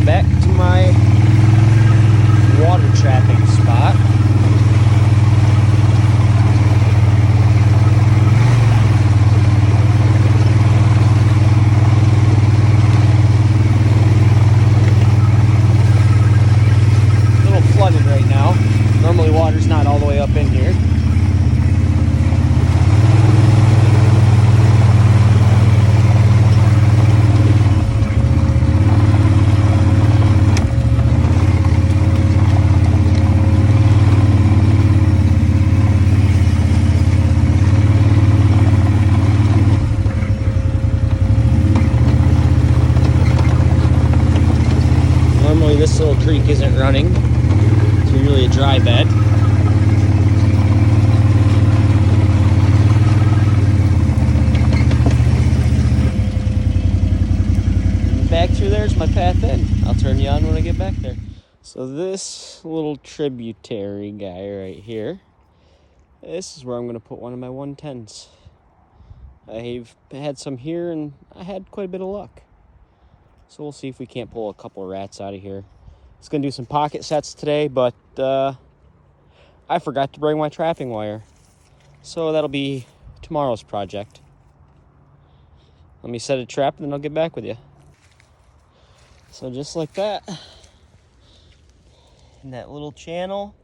back to my water trapping spot. A little flooded right now. Normally water's not all the way up in here. Normally this little creek isn't running. It's usually a dry bed. Back through there's my path in. I'll turn you on when I get back there. So this little tributary guy right here, this is where I'm going to put one of my 110s. I've had some here and I had quite a bit of luck. So we'll see if we can't pull a couple of rats out of here. I was going to do some pocket sets today, but I forgot to bring my trapping wire. So that'll be tomorrow's project. Let me set a trap and then I'll get back with you. So just like that, in that little channel,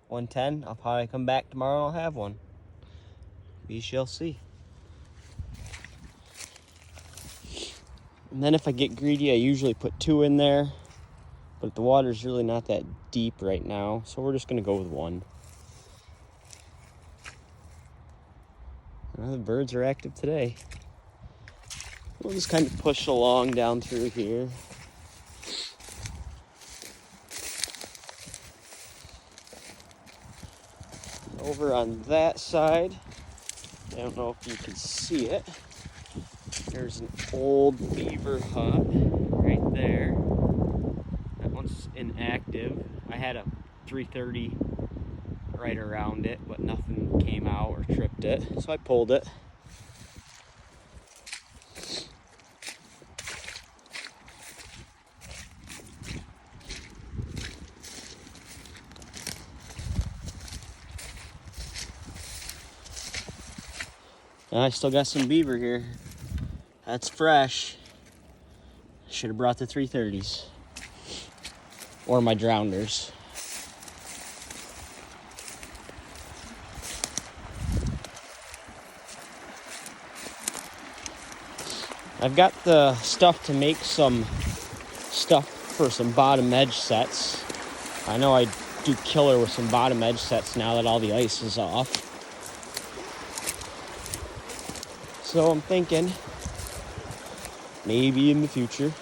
110, I'll probably come back tomorrow and I'll have one. We shall see. And then if I get greedy, I usually put 2 in there, but the water's really not that deep right now, so we're just gonna go with 1. Well, the birds are active today. We'll just kind of push along down through here. Over on that side, I don't know if you can see it, there's an old beaver hut right there. That one's inactive. I had a 330 right around it, but nothing came out or tripped it, so I pulled it. And I still got some beaver here. That's fresh. Should have brought the 330s. Or my drowners. I've got the stuff to make some stuff for some bottom edge sets. I know I do killer with some bottom edge sets now that all the ice is off. So I'm thinking, maybe in the future.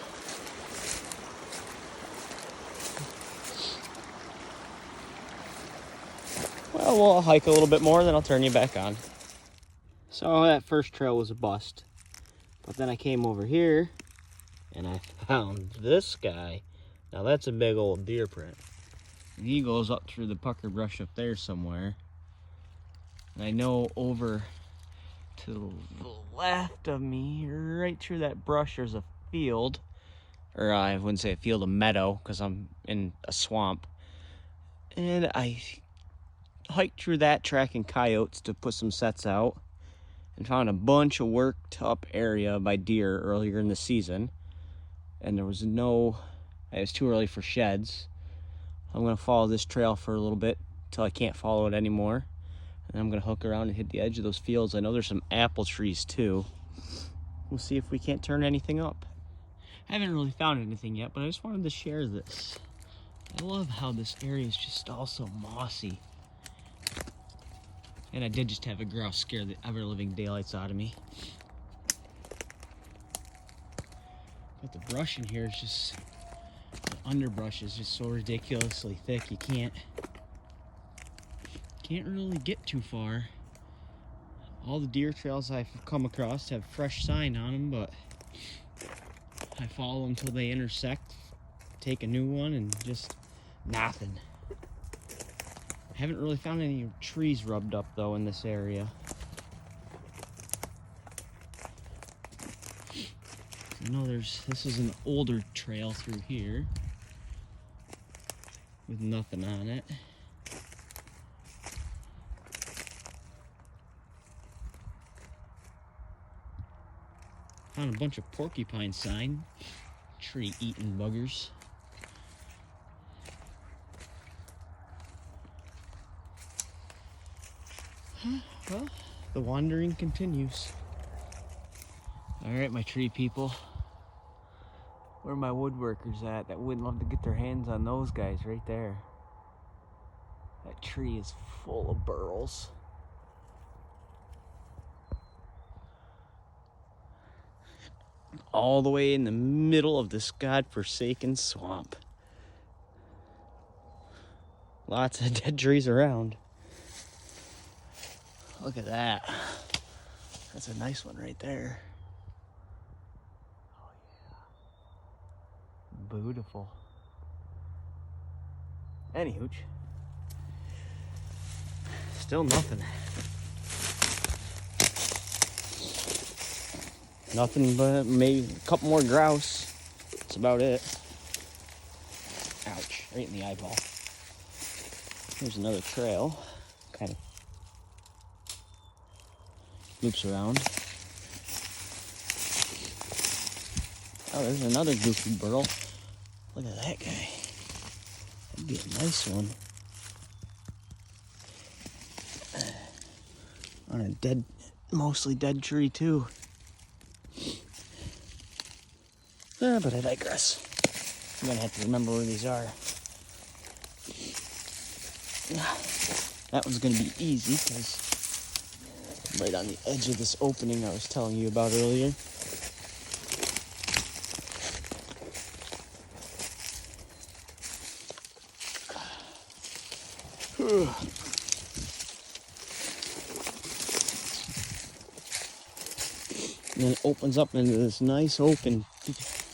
Well, we'll hike a little bit more, then I'll turn you back on. So that first trail was a bust. But then I came over here, and I found this guy. Now that's a big old deer print. He goes up through the pucker brush up there somewhere. And I know over to the left of me, right through that brush, there's a field. Or I wouldn't say a field, a meadow, because I'm in a swamp. And I hiked through that tracking coyotes to put some sets out. And found a bunch of worked up area by deer earlier in the season. And there was it was too early for sheds. I'm gonna follow this trail for a little bit until I can't follow it anymore. And I'm gonna hook around and hit the edge of those fields. I know there's some apple trees too. We'll see if we can't turn anything up. I haven't really found anything yet, but I just wanted to share this. I love how this area is just all so mossy. And I did just have a grouse scare the ever-living daylights out of me. But the brush in here is just, the underbrush is just so ridiculously thick, you can't really get too far. All the deer trails I've come across have fresh sign on them, but I follow them until they intersect, take a new one, and just nothing. I haven't really found any trees rubbed up though in this area. I know this is an older trail through here with nothing on it. Found a bunch of porcupine sign, tree eating buggers. Well, the wandering continues. All right, my tree people. Where are my woodworkers at that wouldn't love to get their hands on those guys right there? That tree is full of burls. All the way in the middle of this godforsaken swamp. Lots of dead trees around. Look at that. That's a nice one right there. Oh yeah. Beautiful. Anywho, still nothing. Nothing but maybe a couple more grouse. That's about it. Ouch, right in the eyeball. Here's another trail. Kind of loops around. Oh, there's another goofy burl. Look at that guy. That'd be a nice one. On a dead, mostly dead tree too. But I digress. I'm gonna have to remember where these are. That one's gonna be easy because right on the edge of this opening I was telling you about earlier. And then it opens up into this nice open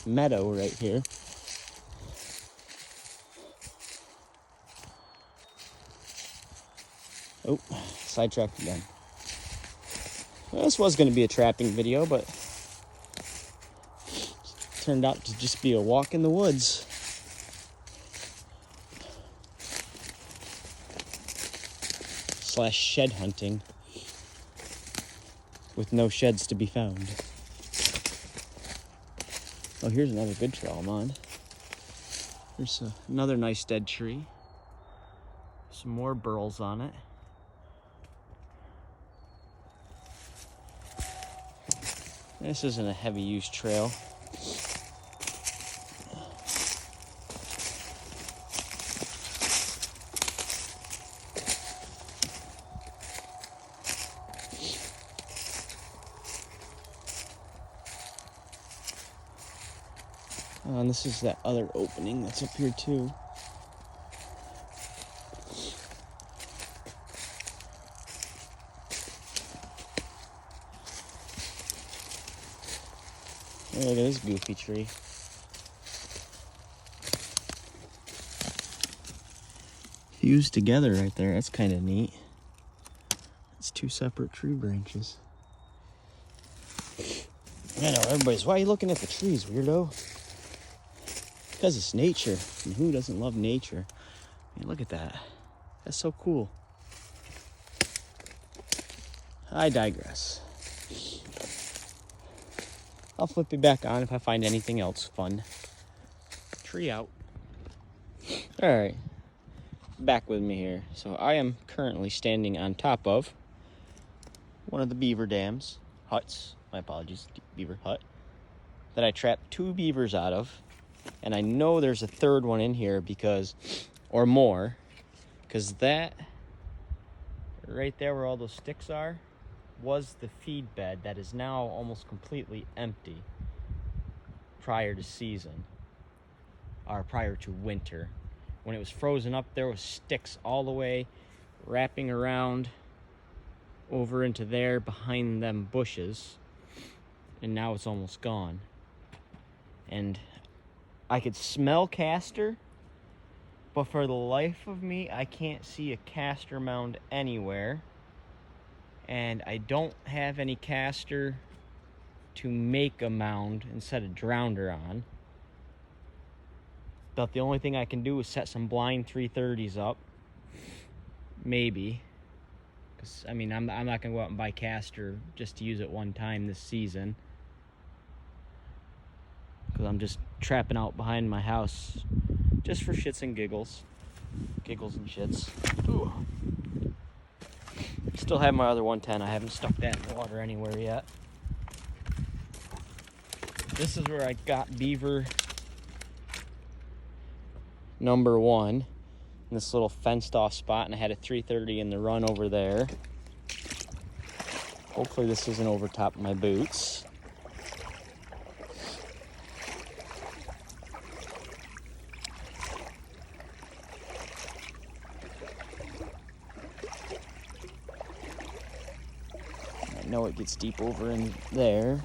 meadow right here. Oh, sidetracked again. Well, this was going to be a trapping video, but it turned out to just be a walk in the woods. / shed hunting with no sheds to be found. Oh, here's another good trail I'm on. There's another nice dead tree. Some more burls on it. This isn't a heavy use trail. And this is that other opening that's up here too. Oh, look at this goofy tree. Fused together right there. That's kind of neat. It's two separate tree branches. I know, everybody's, why are you looking at the trees, weirdo? Because it's nature. And who doesn't love nature? I mean, look at that. That's so cool. I digress. I'll flip it back on if I find anything else fun. Tree out. Alright. Back with me here. So I am currently standing on top of one of the beaver dams. Huts. My apologies. Beaver hut. That I trapped 2 beavers out of. And I know there's a third one in here because, or more, because that right there where all those sticks are was the feed bed that is now almost completely empty prior to season, or prior to winter. When it was frozen up, there was sticks all the way wrapping around over into there behind them bushes, and now it's almost gone. And I could smell castor, but for the life of me, I can't see a castor mound anywhere. And I don't have any castor to make a mound instead of drowned her on. But the only thing I can do is set some blind 330s up. Maybe. Because, I mean, I'm not going to go out and buy caster just to use it one time this season. Because I'm just trapping out behind my house just for shits and giggles. Giggles and shits. Ooh. Still have my other 110. I haven't stuck that in the water anywhere yet. This is where I got beaver number 1 in this little fenced off spot, and I had a 330 in the run over there. Hopefully this isn't over top of my boots. I know it gets deep over in there.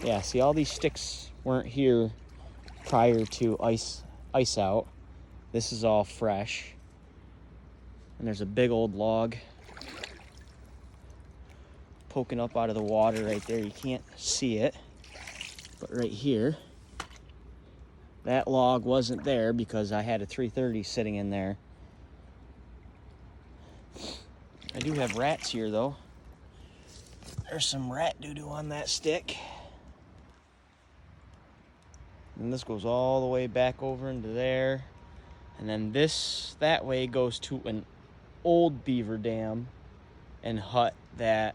Yeah, see, all these sticks weren't here prior to ice out. This is all fresh. And there's a big old log poking up out of the water right there. You can't see it, but right here, that log wasn't there because I had a 330 sitting in there. I do have rats here though. There's some rat doo-doo on that stick. And this goes all the way back over into there. And then this, that way, goes to an old beaver dam and hut that...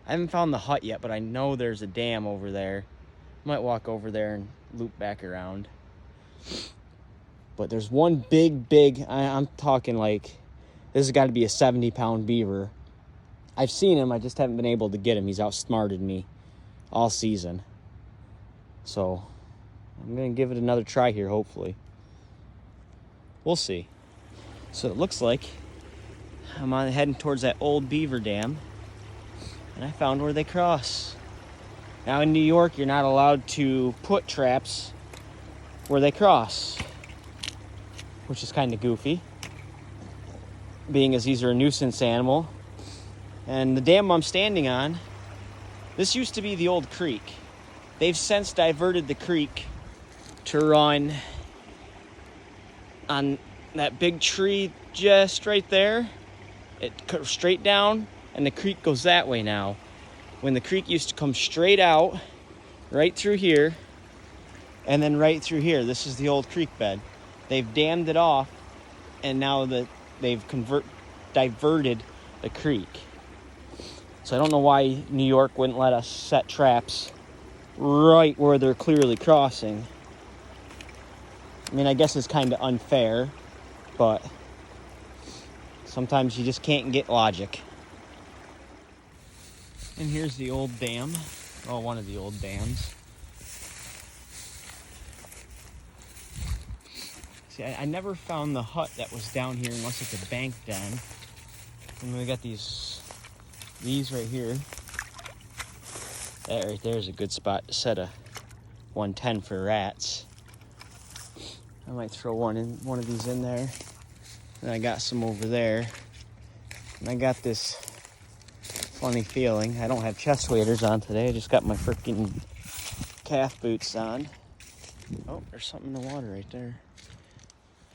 I haven't found the hut yet, but I know there's a dam over there. Might walk over there and loop back around. But there's one big, I'm talking like, this has got to be a 70-pound beaver. I've seen him, I just haven't been able to get him. He's outsmarted me all season. So... I'm going to give it another try here, hopefully. We'll see. So it looks like I'm heading towards that old beaver dam. And I found where they cross. Now in New York, you're not allowed to put traps where they cross. Which is kind of goofy. Being as these are a nuisance animal. And the dam I'm standing on, this used to be the old creek. They've since diverted the creek to run on that big tree just right there. It goes straight down, and the creek goes that way now. When the creek used to come straight out, right through here, and then right through here. This is the old creek bed. They've dammed it off, and now they've diverted the creek. So I don't know why New York wouldn't let us set traps right where they're clearly crossing. I mean, I guess it's kind of unfair, but sometimes you just can't get logic. And here's the old dam. Oh, one of the old dams. See, I never found the hut that was down here unless it's a bank den. And we got these right here. That right there is a good spot to set a 110 for rats. I might throw one of these in there. And I got some over there. And I got this funny feeling. I don't have chest waders on today. I just got my freaking calf boots on. Oh, there's something in the water right there.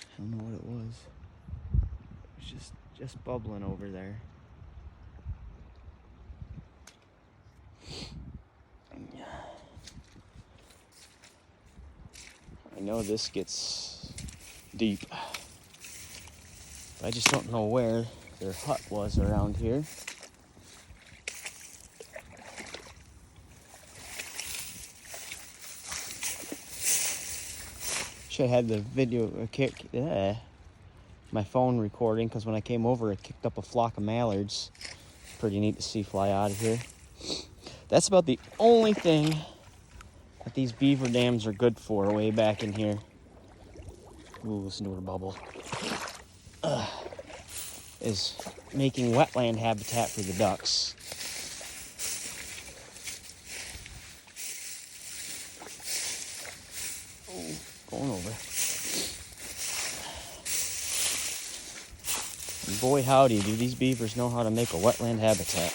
I don't know what it was. It was just bubbling over there. I know this gets deep. I just don't know where their hut was around here. Should have had the video, my phone recording, because when I came over it kicked up a flock of mallards. Pretty neat to see fly out of here. That's about the only thing that these beaver dams are good for way back in here. Ooh, listen to her bubble. Is making wetland habitat for the ducks. Oh, going over. And boy howdy, do these beavers know how to make a wetland habitat.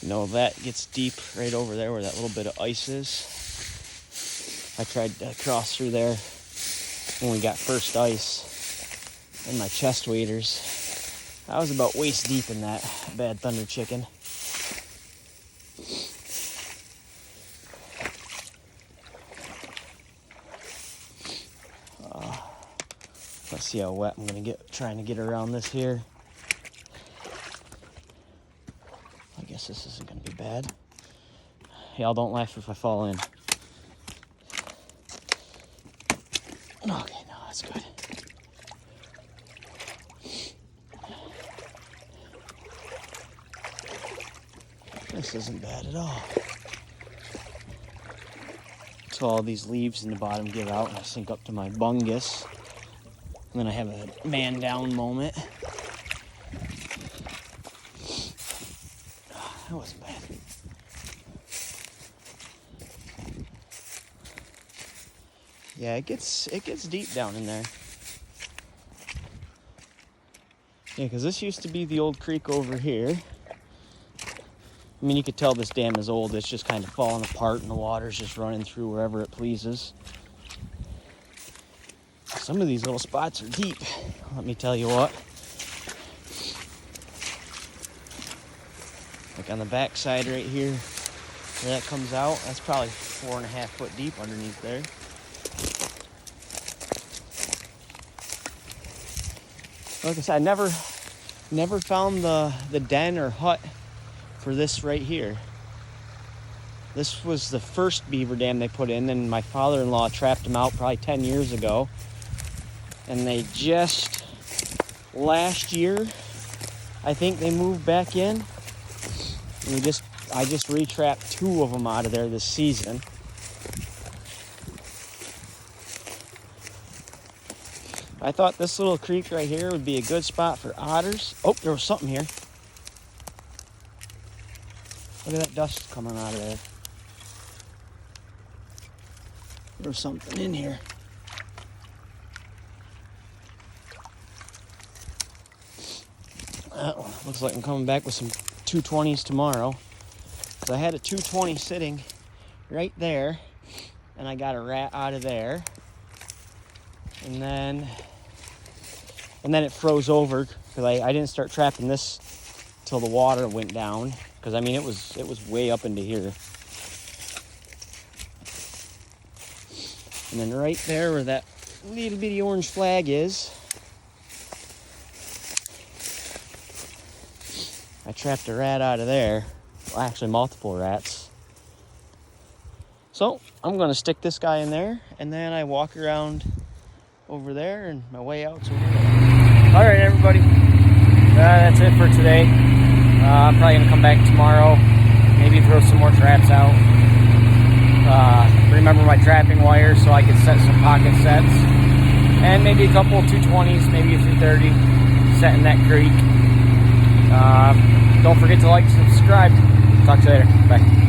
You know, that gets deep right over there where that little bit of ice is. I tried to cross through there when we got first ice in my chest waders. I was about waist deep in that bad thunder chicken. Let's see how wet I'm gonna get trying to get around this here. I guess this isn't gonna be bad. Y'all don't laugh if I fall in. Okay, no, that's good. This isn't bad at all. So all these leaves in the bottom give out and I sink up to my bungus. And then I have a man down moment. That wasn't bad. Yeah, it gets deep down in there. Yeah, because this used to be the old creek over here. I mean, you could tell this dam is old. It's just kind of falling apart and the water's just running through wherever it pleases. Some of these little spots are deep, let me tell you what. Like on the back side right here, where that comes out, that's probably 4.5 foot deep underneath there. Like I said, I never found the den or hut for this right here. This was the first beaver dam they put in, and my father-in-law trapped them out probably 10 years ago. And they just, last year, I think they moved back in. And I just retrapped 2 of them out of there this season. I thought this little creek right here would be a good spot for otters. Oh, there was something here. Look at that dust coming out of there. There was something in here. Looks like I'm coming back with some 220s tomorrow. Because I had a 220 sitting right there. And I got a rat out of there. And then it froze over. Because I didn't start trapping this till the water went down. Because I mean it was way up into here. And then right there where that little bitty orange flag is, I trapped a rat out of there. Well, actually multiple rats. So I'm gonna stick this guy in there and then I walk around over there and my way out's over there. All right, everybody. That's it for today. I'm probably gonna come back tomorrow. Maybe throw some more traps out. Remember my trapping wire so I can set some pocket sets. And maybe a couple 220s, maybe a 330 set in that creek. Don't forget to like and subscribe. Talk to you later. Bye.